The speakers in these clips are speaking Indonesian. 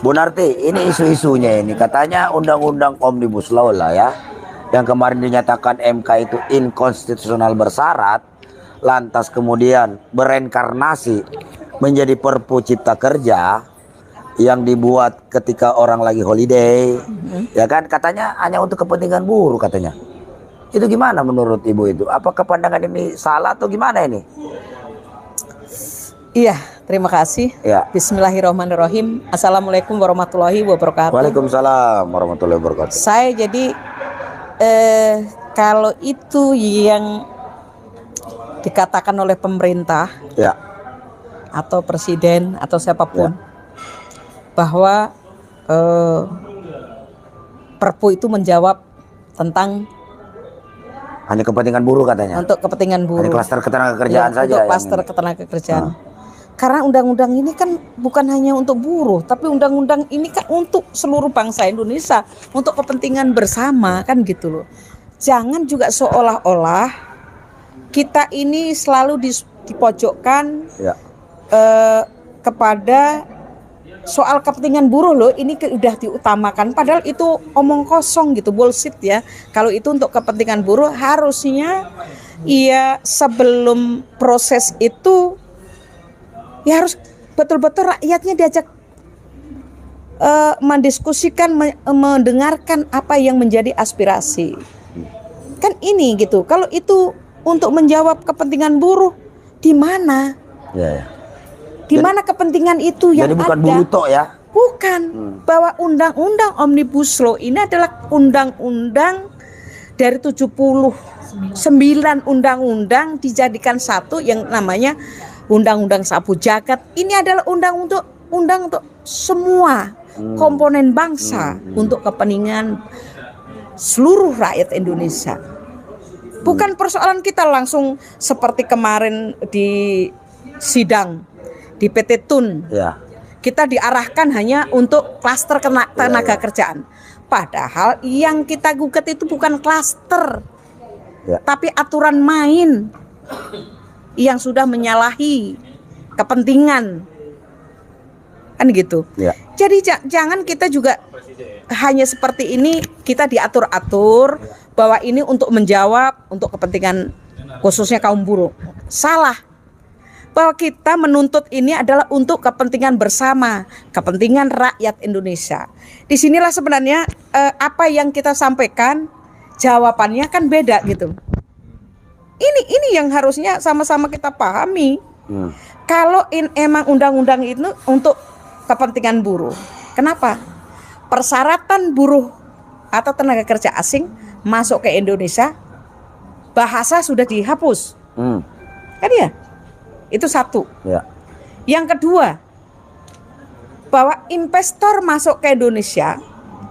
Bu Narti, ini isu-isunya ini katanya undang-undang Omnibus Law lah ya, yang kemarin dinyatakan MK itu inkonstitusional bersyarat, lantas kemudian bereinkarnasi menjadi Perpu Cipta Kerja yang dibuat ketika orang lagi holiday, ya kan? Katanya hanya untuk kepentingan buruh katanya. Itu gimana menurut Ibu itu? Apakah pandangan ini salah atau gimana ini? Iya, terima kasih. Ya. Bismillahirrahmanirrahim. Assalamualaikum warahmatullahi wabarakatuh. Waalaikumsalam warahmatullahi wabarakatuh. Saya jadi kalau itu yang dikatakan oleh pemerintah Ya. atau presiden atau siapapun Ya. bahwa Perpu itu menjawab tentang Hanya kepentingan buruh katanya. untuk kepentingan buruh. Hanya klaster ketenagakerjaan saja. Untuk klaster ketenagakerjaan. Karena undang-undang ini kan bukan hanya untuk buruh, tapi undang-undang ini kan untuk seluruh bangsa Indonesia, untuk kepentingan bersama kan gitu loh. Jangan juga seolah-olah kita ini selalu dipojokkan Ya. kepada soal kepentingan buruh loh, ini udah diutamakan, padahal itu omong kosong gitu, bullshit ya. Kalau itu untuk kepentingan buruh, harusnya ya sebelum proses itu ya harus betul-betul rakyatnya diajak mendiskusikan, mendengarkan apa yang menjadi aspirasi. Kan ini gitu. Kalau itu untuk menjawab kepentingan buruh, di mana? Ya, ya. Di mana kepentingan itu yang Jadi bukan ada? buruh tok ya? Bukan. Bahwa undang-undang Omnibus Law ini adalah undang-undang dari 79 undang-undang dijadikan satu yang namanya Undang-Undang Sapu Jagat. Ini adalah undang untuk semua komponen bangsa, untuk kepentingan seluruh rakyat Indonesia. Bukan persoalan kita langsung seperti kemarin di sidang di PT Tun. Ya. Kita diarahkan hanya untuk klaster tenaga kerjaan. Padahal yang kita gugat itu bukan klaster, tapi aturan main yang sudah menyalahi kepentingan, kan gitu. Ya. Jadi jangan kita juga hanya seperti ini, kita diatur-atur bahwa ini untuk menjawab untuk kepentingan khususnya kaum buruh. Salah. Bahwa kita menuntut ini adalah untuk kepentingan bersama, kepentingan rakyat Indonesia. Disinilah sebenarnya apa yang kita sampaikan, jawabannya kan beda gitu. Ini yang harusnya sama-sama kita pahami. Kalau emang undang-undang itu untuk kepentingan buruh, kenapa? Persyaratan buruh atau tenaga kerja asing masuk ke Indonesia, bahasa sudah dihapus, kan ya? Itu satu. Ya. Yang kedua, bahwa investor masuk ke Indonesia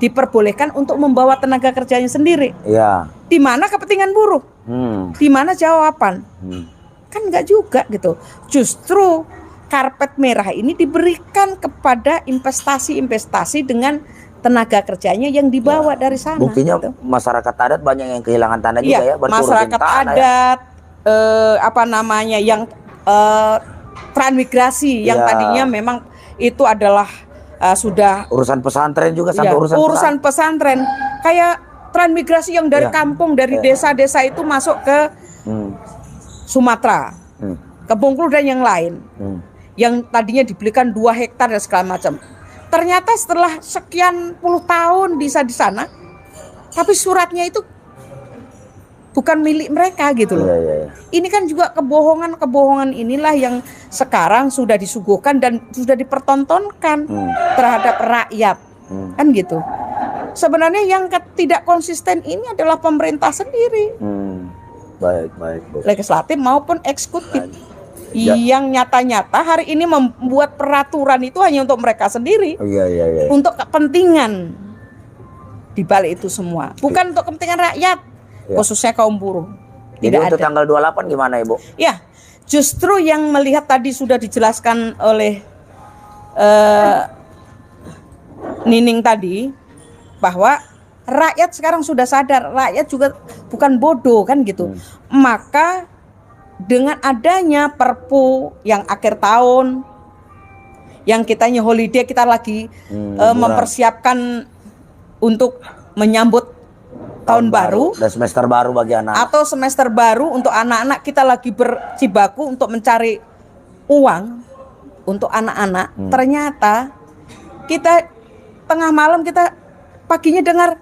diperbolehkan untuk membawa tenaga kerjanya sendiri. Ya. Di mana kepentingan buruh? Di mana jawaban? Kan enggak juga gitu. Justru karpet merah ini diberikan kepada investasi-investasi dengan tenaga kerjanya yang dibawa dari sana. Buktinya gitu. Masyarakat adat banyak yang kehilangan tanah juga ya. Masyarakat adat, yang transmigrasi yang tadinya memang itu adalah sudah urusan pesantren juga sampai urusan pesantren, kayak transmigrasi yang dari kampung, dari desa-desa itu masuk ke Sumatera, ke Bengkulu dan yang lain, yang tadinya dibelikan 2 hektar dan segala macam. Ternyata setelah sekian puluh tahun bisa di sana, tapi suratnya itu bukan milik mereka gitu loh. Ini kan juga kebohongan inilah yang sekarang sudah disuguhkan dan sudah dipertontonkan terhadap rakyat, kan gitu. Sebenarnya yang tidak konsisten ini adalah pemerintah sendiri, baik. legislatif maupun eksekutif, yang nyata-nyata hari ini membuat peraturan itu hanya untuk mereka sendiri, untuk kepentingan di balik itu semua, bukan untuk kepentingan rakyat. Khususnya kaum buruh. Jadi untuk tanggal 28 gimana Ibu? Ya, justru yang melihat tadi sudah dijelaskan oleh Nining tadi, bahwa rakyat sekarang sudah sadar, rakyat juga bukan bodoh kan gitu. Maka dengan adanya Perpu yang akhir tahun yang kitanya holiday, kita lagi mempersiapkan untuk menyambut tahun baru dan semester baru bagi anak. Atau semester baru untuk anak-anak, kita lagi berjibaku untuk mencari uang untuk anak-anak. Ternyata kita tengah malam, kita paginya dengar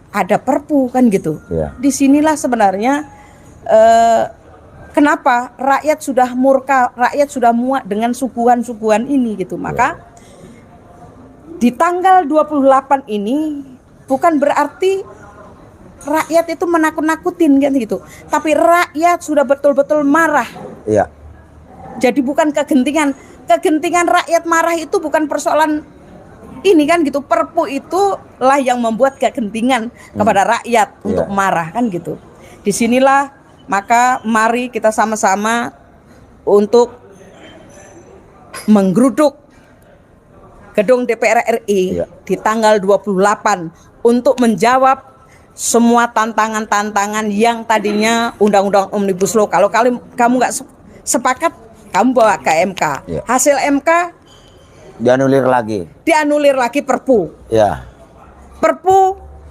ada perpu kan gitu. Disinilah sebenarnya kenapa rakyat sudah murka, rakyat sudah muak dengan suguhan-suguhan ini gitu. Maka di tanggal 28 ini bukan berarti rakyat itu menakut-nakutin kan gitu. Tapi rakyat sudah betul-betul marah. Iya. Jadi bukan kegentingan rakyat marah itu bukan persoalan ini kan gitu. Perpu itulah yang membuat kegentingan kepada rakyat untuk marah kan gitu. Disinilah maka mari kita sama-sama untuk menggeruduk gedung DPR RI di tanggal 28 untuk menjawab semua tantangan-tantangan yang tadinya Undang-Undang Omnibus Law. Kalau kamu nggak sepakat, kamu bawa ke MK. Hasil MK dianulir lagi Perpu. Perpu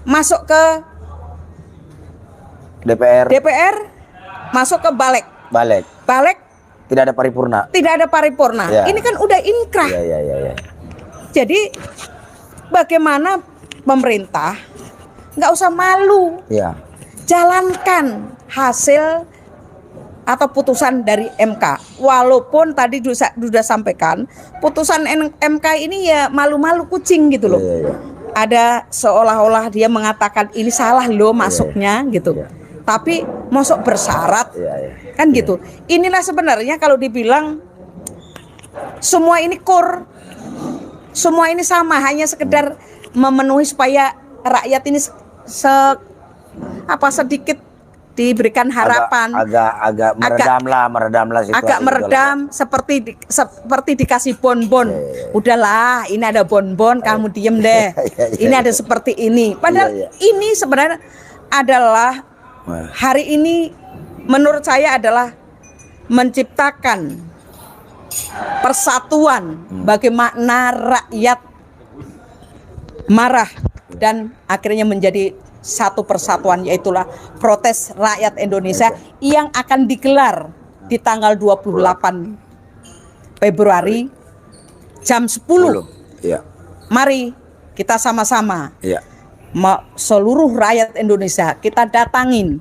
masuk ke DPR, masuk ke balik tidak ada paripurna. Ini kan udah inkrah. Jadi bagaimana pemerintah nggak usah malu, jalankan hasil atau putusan dari MK. Walaupun tadi sudah sampaikan putusan MK ini ya malu-malu kucing gitu loh. Ada seolah-olah dia mengatakan ini salah loh masuknya gitu. Tapi masuk bersyarat kan gitu. Inilah sebenarnya kalau dibilang semua ini semua ini sama, hanya sekedar memenuhi supaya rakyat ini sedikit diberikan harapan, agak meredamlah situasi. Agak meredam seperti dikasih bonbon. Udahlah, ini ada bonbon, kamu diem deh. Ini ada seperti ini. Padahal ini sebenarnya adalah hari ini menurut saya adalah menciptakan persatuan bagaimana rakyat marah dan akhirnya menjadi satu persatuan, yaitulah protes rakyat Indonesia yang akan digelar di tanggal 28 Februari jam 10. Mari kita sama-sama seluruh rakyat Indonesia kita datangin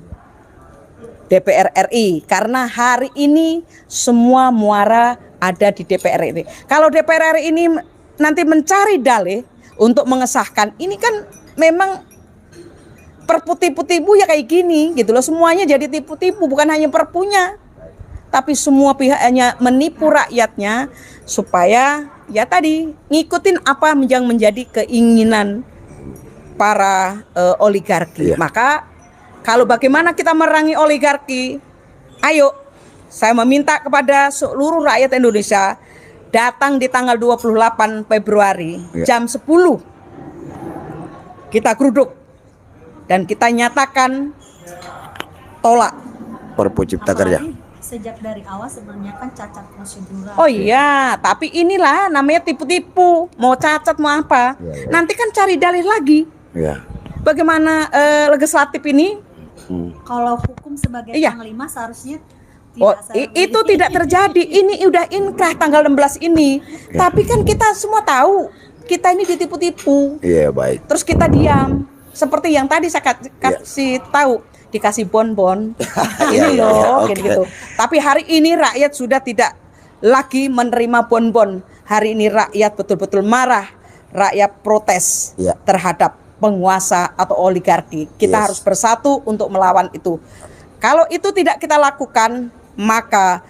DPR RI, karena hari ini semua muara ada di DPR RI. Kalau DPR RI ini nanti mencari dalih untuk mengesahkan, ini kan memang perpu tipu-tipu ya kayak gini gitu loh. Semuanya jadi tipu-tipu, bukan hanya perpunya, tapi semua pihaknya menipu rakyatnya supaya ya tadi ngikutin apa yang menjadi keinginan para oligarki. Maka kalau bagaimana kita merangi oligarki, ayo saya meminta kepada seluruh rakyat Indonesia datang di tanggal 28 Februari jam 10. Kita geruduk dan kita nyatakan tolak Perpu Cipta Kerja. Sejak dari awal sebenarnya kan cacat prosedural. Oh iya, tapi inilah namanya tipu-tipu. Mau cacat mau apa? Nanti kan cari dalih lagi. Bagaimana legislatif ini? Kalau hukum sebagai panglima seharusnya itu tidak terjadi. Ini udah inkrah tanggal 16 ini. Tapi kan kita semua tahu kita ini ditipu-tipu. Baik. Terus kita diam. Seperti yang tadi saya kasih tahu, dikasih bonbon. Ini loh gitu. Tapi hari ini rakyat sudah tidak lagi menerima bonbon. Hari ini rakyat betul-betul marah. Rakyat protes terhadap penguasa atau oligarki. Kita harus bersatu untuk melawan itu. Kalau itu tidak kita lakukan, maka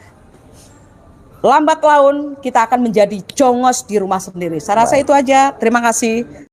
lambat laun kita akan menjadi jongos di rumah sendiri. Saya rasa itu aja. Terima kasih.